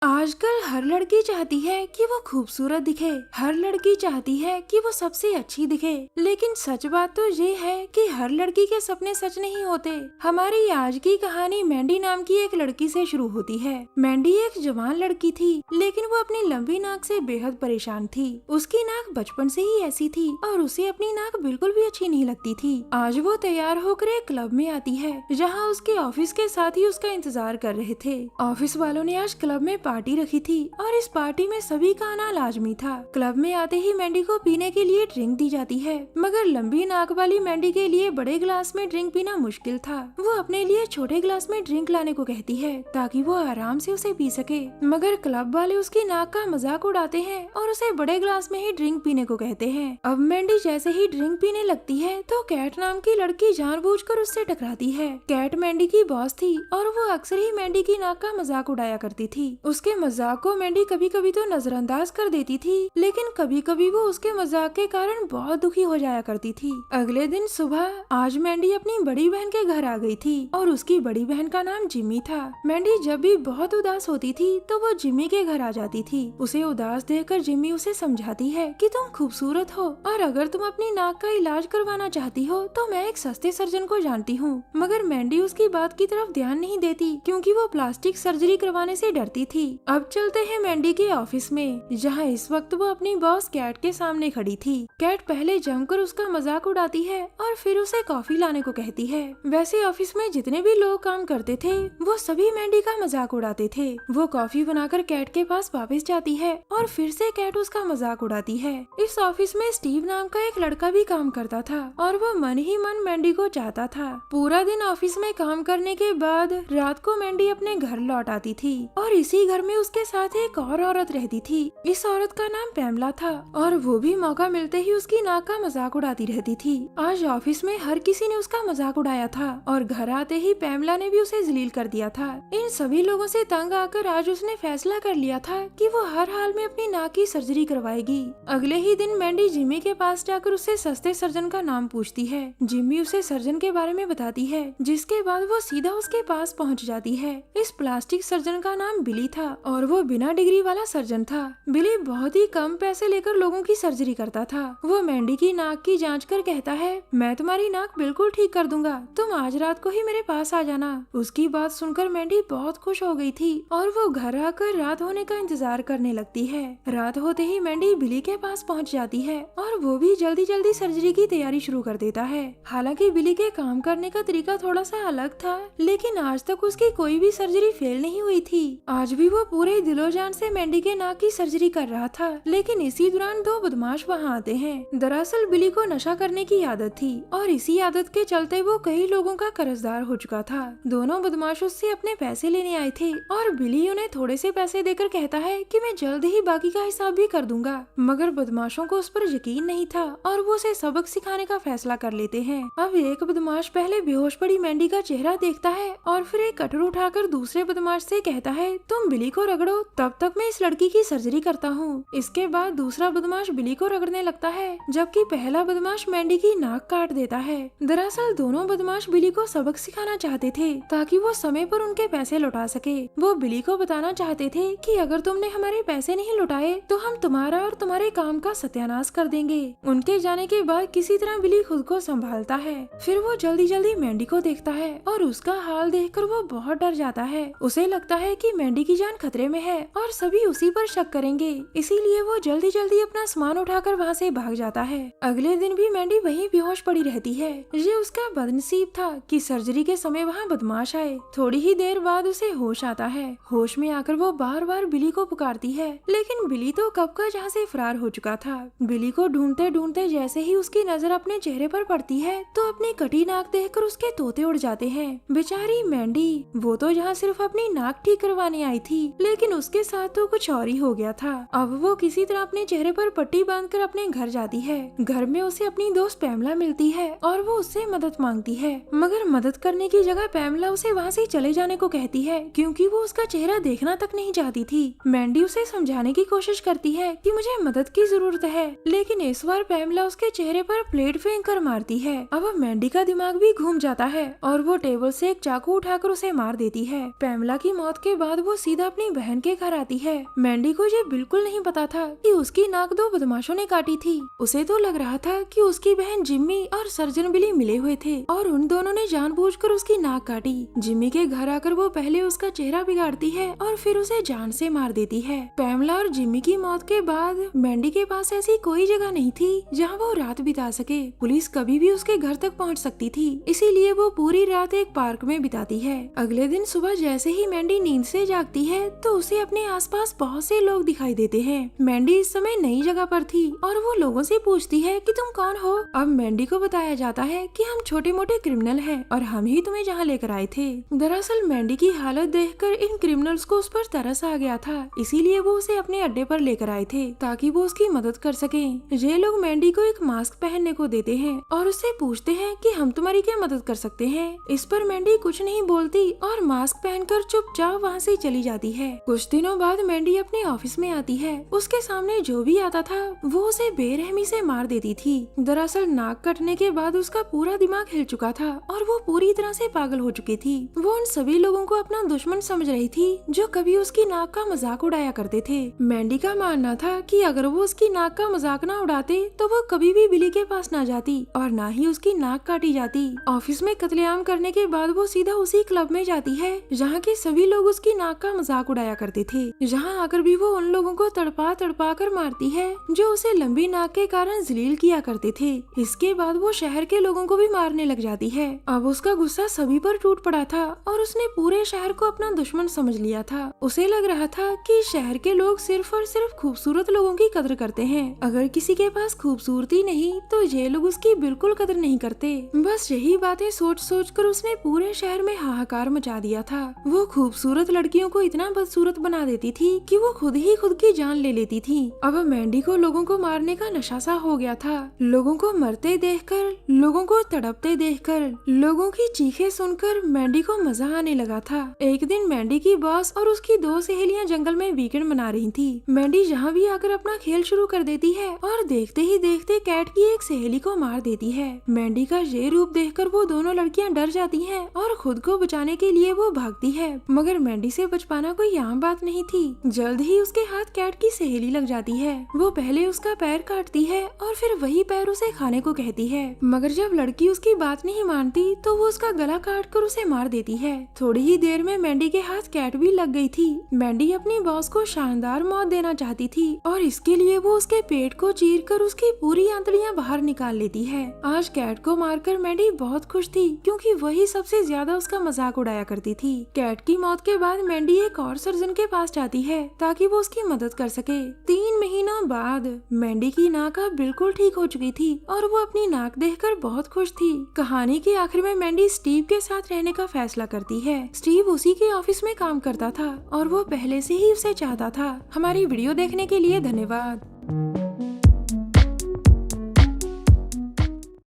आजकल हर लड़की चाहती है कि वो खूबसूरत दिखे, हर लड़की चाहती है कि वो सबसे अच्छी दिखे। लेकिन सच बात तो ये है कि हर लड़की के सपने सच नहीं होते। हमारी आज की कहानी मैंडी नाम की एक लड़की से शुरू होती है। मैंडी एक जवान लड़की थी, लेकिन वो अपनी लंबी नाक से बेहद परेशान थी। उसकी नाक बचपन से ही ऐसी थी और उसे अपनी नाक बिल्कुल भी अच्छी नहीं लगती थी। आज वो तैयार होकर एक क्लब में आती है, जहाँ उसके ऑफिस के साथी उसका इंतजार कर रहे थे। ऑफिस वालों ने आज क्लब में पार्टी रखी थी और इस पार्टी में सभी का आना लाजमी था। क्लब में आते ही मैंडी को पीने के लिए ड्रिंक दी जाती है, मगर लंबी नाक वाली मैंडी के लिए बड़े ग्लास में ड्रिंक पीना मुश्किल था। वो अपने लिए छोटे ग्लास में ड्रिंक लाने को कहती है ताकि वो आराम से उसे पी सके, मगर क्लब वाले उसकी नाक का मजाक उड़ाते हैं और उसे बड़े ग्लास में ही ड्रिंक पीने को कहते हैं। अब मैंडी जैसे ही ड्रिंक पीने लगती है तो कैट नाम की लड़की जानबूझकर उससे टकराती है। कैट मैंडी की बॉस थी और वो अक्सर ही मैंडी की नाक का मजाक उड़ाया करती थी। उसके मजाक को मैंडी कभी कभी तो नजरअंदाज कर देती थी, लेकिन कभी कभी वो उसके मजाक के कारण बहुत दुखी हो जाया करती थी। अगले दिन सुबह आज मैंडी अपनी बड़ी बहन के घर आ गई थी और उसकी बड़ी बहन का नाम जिम्मी था। मैंडी जब भी बहुत उदास होती थी तो वो जिम्मी के घर आ जाती थी। उसे उदास देखकर जिम्मी उसे समझाती है कि तुम खूबसूरत हो और अगर तुम अपनी नाक का इलाज करवाना चाहती हो तो मैं एक सस्ते सर्जन को जानती हूँ। मगर मैंडी उसकी बात की तरफ ध्यान नहीं देती क्योंकि वो प्लास्टिक सर्जरी करवाने से डरती थी। अब चलते हैं मैंडी के ऑफिस में, जहाँ इस वक्त वो अपनी बॉस कैट के सामने खड़ी थी। कैट पहले जमकर उसका मजाक उड़ाती है और फिर उसे कॉफी लाने को कहती है। वैसे ऑफिस में जितने भी लोग काम करते थे वो सभी मैंडी का मजाक उड़ाते थे। वो कॉफी बनाकर कैट के पास वापस जाती है और फिर से कैट उसका मजाक उड़ाती है। इस ऑफिस में स्टीव नाम का एक लड़का भी काम करता था और वो मन ही मन मैंडी को चाहता था। पूरा दिन ऑफिस में काम करने के बाद रात को मैंडी अपने घर लौट आती थी और इसी घर में उसके साथ एक और औरत रहती थी। इस औरत का नाम पैमला था और वो भी मौका मिलते ही उसकी नाक का मजाक उड़ाती रहती थी। आज ऑफिस में हर किसी ने उसका मजाक उड़ाया था और घर आते ही पैमला ने भी उसे जलील कर दिया था। इन सभी लोगों से तंग आकर आज उसने फैसला कर लिया था कि वो हर हाल में अपनी नाक की सर्जरी करवाएगी। अगले ही दिन मैंडी जिम्मी के पास जाकर उससे सस्ते सर्जन का नाम पूछती है। जिम्मी उसे सर्जन के बारे में बताती है, जिसके बाद वो सीधा उसके पास पहुँच जाती है। इस प्लास्टिक सर्जन का नाम बिली था और वो बिना डिग्री वाला सर्जन था। बिली बहुत ही कम पैसे लेकर लोगों की सर्जरी करता था। वो मैंडी की नाक की जांच कर कहता है, मैं तुम्हारी नाक बिल्कुल ठीक कर दूंगा, तुम आज रात को ही मेरे पास आ जाना। उसकी बात सुनकर मैंडी बहुत खुश हो गई थी और वो घर आकर रात होने का इंतजार करने लगती है। रात होते ही मैंडी बिली के पास पहुंच जाती है और वो भी जल्दी जल्दी सर्जरी की तैयारी शुरू कर देता है। हालांकि बिली के काम करने का तरीका थोड़ा सा अलग था, लेकिन आज तक उसकी कोई भी सर्जरी फेल नहीं हुई थी। आज भी वो पूरे दिलो जान से मैंडी के नाक की सर्जरी कर रहा था, लेकिन इसी दौरान दो बदमाश वहाँ आते हैं। दरअसल बिली को नशा करने की आदत थी और इसी आदत के चलते वो कई लोगों का कर्जदार हो चुका था। दोनों बदमाश उससे अपने पैसे लेने आए थे और बिली उन्हें थोड़े से पैसे देकर कहता है कि मैं जल्द ही बाकी का हिसाब भी कर दूंगा, मगर बदमाशों को उस पर यकीन नहीं था और वो उसे सबक सिखाने का फैसला कर लेते हैं। अब एक बदमाश पहले बेहोश पड़ी मैंडी का चेहरा देखता है और फिर एक कटर उठाकर दूसरे बदमाश से कहता है, तुम बिली को रगड़ो, तब तक मैं इस लड़की की सर्जरी करता हूँ। इसके बाद दूसरा बदमाश बिली को रगड़ने लगता है, जबकि पहला बदमाश मैंडी की नाक काट देता है। दरअसल दोनों बदमाश बिली को सबक सिखाना चाहते थे ताकि वो समय पर उनके पैसे लौटा सके। वो बिली को बताना चाहते थे कि अगर तुमने हमारे पैसे नहीं लौटाए तो हम तुम्हारा और तुम्हारे काम का सत्यानाश कर देंगे। उनके जाने के बाद किसी तरह बिली खुद को संभालता है। फिर वो जल्दी जल्दी मैंडी को देखता है और उसका हाल देखकर वो बहुत डर जाता है। उसे लगता है कि मैंडी की जान खतरे में है और सभी उसी पर शक करेंगे, इसीलिए वो जल्दी जल्दी अपना सामान उठाकर वहाँ से भाग जाता है। अगले दिन भी मैंडी वहीं बेहोश पड़ी रहती है। ये उसका बदनसीब था कि सर्जरी के समय वहाँ बदमाश आए। थोड़ी ही देर बाद उसे होश आता है। होश में आकर वो बार बार बिली को पुकारती है, लेकिन बिली तो कब का जहाँ से फरार हो चुका था। बिली को ढूंढते ढूंढते जैसे ही उसकी नजर अपने चेहरे पर पड़ती है तो अपनी कटी नाक देखकर उसके तोते उड़ जाते हैं। बेचारी मैंडी, वो तो यहाँ सिर्फ अपनी नाक ठीक करवाने आई थी, लेकिन उसके साथ तो कुछ और ही हो गया था। अब वो किसी तरह अपने चेहरे पर पट्टी बांधकर अपने घर जाती है। घर में उसे अपनी दोस्त पैमला मिलती है और वो उससे मदद मांगती है, मगर मदद करने की जगह पैमला उसे वहाँ से चले जाने को कहती है क्योंकि वो उसका चेहरा देखना तक नहीं चाहती थी। मैंडी उसे समझाने की कोशिश करती है कि मुझे मदद की जरूरत है, लेकिन इस बार पैमला उसके चेहरे पर प्लेट फेंक कर मारती है। अब मैंडी का दिमाग भी घूम जाता है और वो टेबल से एक चाकू उठाकर उसे मार देती है। पैमला की मौत के बाद वो सीधा अपनी बहन के घर आती है। मैंडी को ये बिल्कुल नहीं पता था कि उसकी नाक दो बदमाशों ने काटी थी। उसे तो लग रहा था कि उसकी बहन जिम्मी और सर्जन बिली मिले हुए थे और उन दोनों ने जानबूझकर उसकी नाक काटी। जिम्मी के घर आकर वो पहले उसका चेहरा बिगाड़ती है और फिर उसे जान से मार देती है। पैमला और जिम्मी की मौत के बाद मैंडी के पास ऐसी कोई जगह नहीं थी जहाँ वो रात बिता सके। पुलिस कभी भी उसके घर तक पहुँच सकती थी, इसीलिए वो पूरी रात एक पार्क में बिताती है। अगले दिन सुबह जैसे ही मैंडी नींद से जागती है तो उसे अपने आसपास बहुत से लोग दिखाई देते हैं। मैंडी इस समय नई जगह पर थी और वो लोगों से पूछती है कि तुम कौन हो। अब मैंडी को बताया जाता है कि हम छोटे मोटे क्रिमिनल हैं और हम ही तुम्हें यहाँ लेकर आए थे। दरअसल मैंडी की हालत देखकर इन क्रिमिनल्स को उस पर तरस आ गया था, इसीलिए वो उसे अपने अड्डे पर लेकर आए थे ताकि वो उसकी मदद कर सके। ये लोग मैंडी को एक मास्क पहनने को देते हैं और उससे पूछते हैं कि हम तुम्हारी क्या मदद कर सकते हैं। इस पर मैंडी कुछ नहीं बोलती और मास्क पहनकर चुपचाप वहाँ से चली जाती है। कुछ दिनों बाद मैंडी अपने ऑफिस में आती है। उसके सामने जो भी आता था वो उसे बेरहमी से मार देती थी। दरअसल नाक कटने के बाद उसका पूरा दिमाग हिल चुका था और वो पूरी तरह से पागल हो चुकी थी। वो उन सभी लोगों को अपना दुश्मन समझ रही थी जो कभी उसकी नाक का मजाक उड़ाया करते थे। मैंडी का मानना था कि अगर वो उसकी नाक का मजाक ना उड़ाते तो वो कभी भी बिली के पास ना जाती और ना ही उसकी नाक काटी जाती। ऑफिस में कत्लेआम करने के बाद वो सीधा उसी क्लब में जाती है जहाँ के सभी लोग उसकी नाक का मजाक उड़ाया करते थे। जहाँ आकर भी वो उन लोगों को तड़पा तड़पा कर मारती है जो उसे लंबी नाक के कारण जलील किया करते थे। इसके बाद वो शहर के लोगों को भी मारने लग जाती है। अब उसका गुस्सा सभी पर टूट पड़ा था और उसने पूरे शहर को अपना दुश्मन समझ लिया था। उसे लग रहा था कि शहर के लोग सिर्फ और सिर्फ खूबसूरत लोगों की कदर करते हैं। अगर किसी के पास खूबसूरती नहीं तो ये लोग उसकी बिल्कुल कदर नहीं करते। बस यही बातें सोच सोच कर उसने पूरे शहर में हाहाकार मचा दिया था। वो खूबसूरत लड़कियों को इतना बदसूरत बना देती थी कि वो खुद ही खुद की जान ले लेती थी। अब मैंडी को लोगों को मारने का नशा सा हो गया था। लोगों को मरते देखकर, लोगों को तड़पते देखकर, लोगों की चीखें सुनकर मैंडी को मजा आने लगा था। एक दिन मैंडी की बॉस और उसकी दो सहेलियां जंगल में वीकेंड मना रही थी। मैंडी जहाँ भी आकर अपना खेल शुरू कर देती है और देखते ही देखते कैट की एक सहेली को मार देती है। मैंडी का ये रूप देखकर वो दोनों लड़कियां डर जाती हैं और खुद को बचाने के लिए वो भागती है, मगर मैंडी से बच पाना कोई आम बात नहीं थी। जल्द ही उसके हाथ कैट की सहेली लग जाती है। वो पहले उसका पैर काटती है और फिर वही पैर उसे खाने को कहती है, मगर जब लड़की उसकी बात नहीं मानती तो वो उसका गला काट कर उसे मार देती है। थोड़ी ही देर में मैंडी के हाथ कैट भी लग गई थी। मैंडी अपनी बॉस को शानदार मौत देना चाहती थी और इसके लिए वो उसके पेट को चीर कर उसकी पूरी आंतड़ियां बाहर निकाल लेती है। आज कैट को मारकर मैंडी बहुत खुश थी क्योंकि वही सबसे ज्यादा उसका मजाक उड़ाया करती थी। कैट की मौत के बाद मैंडी एक और सर्जन के पास जाती है ताकि वो उसकी मदद कर सके। 3 महीनों बाद मैंडी की नाक अब बिल्कुल ठीक हो चुकी थी और वो अपनी नाक देखकर बहुत खुश थी। कहानी के आखिर में मैंडी स्टीव के साथ रहने का फैसला करती है। स्टीव उसी के ऑफिस में काम करता था और वो पहले से ही उसे चाहता था। हमारी वीडियो देखने के लिए धन्यवाद।